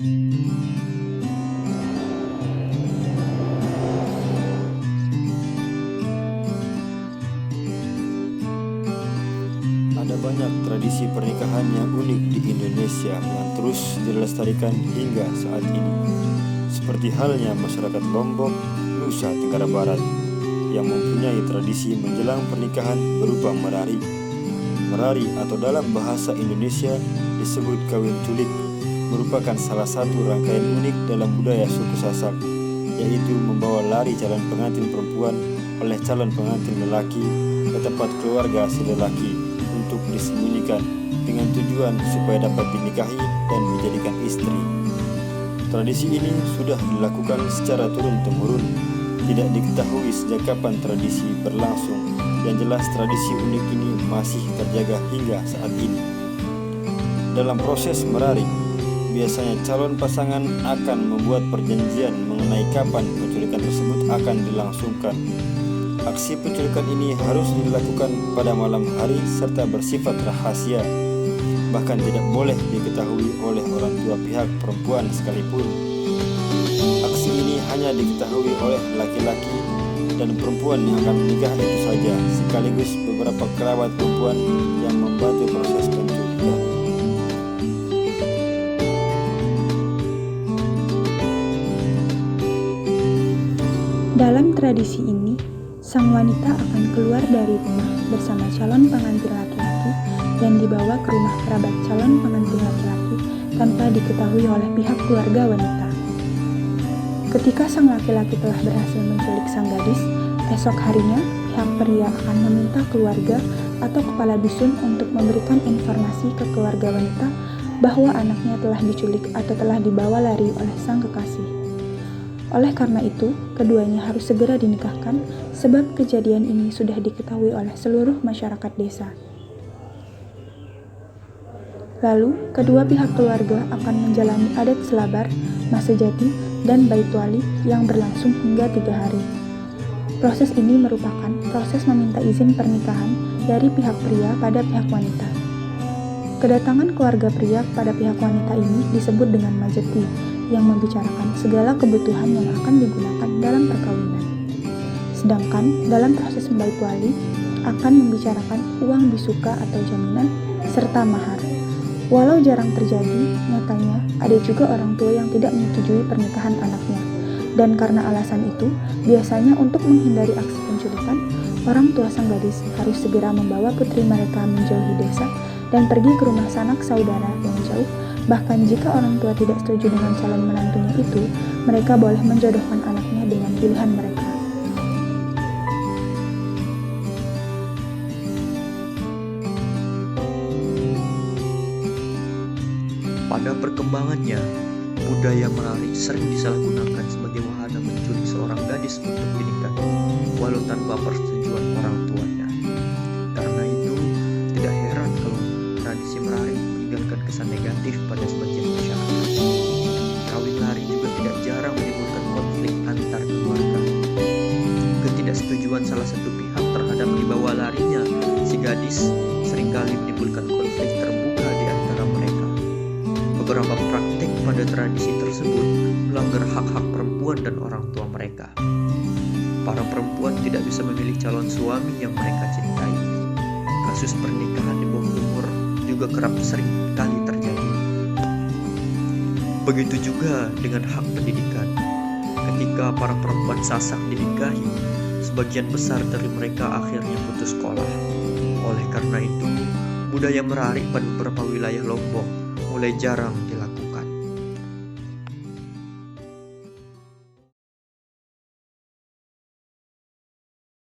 Ada banyak tradisi pernikahan yang unik di Indonesia yang terus dilestarikan hingga saat ini. Seperti halnya masyarakat Lombok, Nusa Tenggara Barat yang mempunyai tradisi menjelang pernikahan berupa merari. Merari atau dalam bahasa Indonesia disebut kawin culik merupakan salah satu rangkaian unik dalam budaya suku Sasak, yaitu membawa lari calon pengantin perempuan oleh calon pengantin lelaki ke tempat keluarga si lelaki untuk disembunyikan dengan tujuan supaya dapat dinikahi dan dijadikan istri. Tradisi ini sudah dilakukan secara turun-temurun. Tidak diketahui sejak kapan tradisi berlangsung. Yang jelas tradisi unik ini masih terjaga hingga saat ini. Dalam proses merari, biasanya calon pasangan akan membuat perjanjian mengenai kapan penculikan tersebut akan dilangsungkan. Aksi penculikan ini harus dilakukan pada malam hari serta bersifat rahasia, bahkan tidak boleh diketahui oleh orang tua pihak perempuan sekalipun. Aksi ini hanya diketahui oleh laki-laki dan perempuan yang akan menikah itu saja, sekaligus beberapa kerabat perempuan yang membantu proses penculikan. Dalam tradisi ini, sang wanita akan keluar dari rumah bersama calon pengantin laki-laki dan dibawa ke rumah kerabat calon pengantin laki-laki tanpa diketahui oleh pihak keluarga wanita. Ketika sang laki-laki telah berhasil menculik sang gadis, esok harinya pihak pria akan meminta keluarga atau kepala dusun untuk memberikan informasi ke keluarga wanita bahwa anaknya telah diculik atau telah dibawa lari oleh sang kekasih. Oleh karena itu, keduanya harus segera dinikahkan sebab kejadian ini sudah diketahui oleh seluruh masyarakat desa. Lalu, kedua pihak keluarga akan menjalani adat selabar, masejati, dan bait wali yang berlangsung hingga 3 hari. Proses ini merupakan proses meminta izin pernikahan dari pihak pria pada pihak wanita. Kedatangan keluarga pria pada pihak wanita ini disebut dengan majeti, yang membicarakan segala kebutuhan yang akan digunakan dalam perkawinan. Sedangkan dalam proses membait wali akan membicarakan uang bisuka atau jaminan serta mahar. Walau jarang terjadi, nyatanya ada juga orang tua yang tidak menyetujui pernikahan anaknya. Dan karena alasan itu, biasanya untuk menghindari aksi penculikan, orang tua sang gadis harus segera membawa putri mereka menjauhi desa dan pergi ke rumah sanak saudara yang jauh. Bahkan jika orang tua tidak setuju dengan calon menantunya itu, mereka boleh menjodohkan anaknya dengan pilihan mereka. Pada perkembangannya, budaya merari sering disalahgunakan sebagai wahana menculik seorang gadis untuk dinikahi, walau tanpa persetujuan orang tuanya. Karena itu, tidak heran kalau tradisi merari meninggalkan kesan negatif pada sebagian masyarakat. Kawin lari juga tidak jarang menimbulkan konflik antar keluarga. Ketidaksetujuan salah satu pihak terhadap dibawa larinya si gadis seringkali menimbulkan konflik terbuka di antara mereka. Beberapa praktik pada tradisi tersebut melanggar hak-hak perempuan dan orang tua mereka. Para perempuan tidak bisa memilih calon suami yang mereka cintai. Kasus pernikahan di bawah umur juga kerap sering kali terjadi. Begitu juga dengan hak pendidikan. Ketika para perempuan Sasak dinikahi, sebagian besar dari mereka akhirnya putus sekolah. Oleh karena itu, budaya merari pada beberapa wilayah Lombok mulai jarang dilakukan.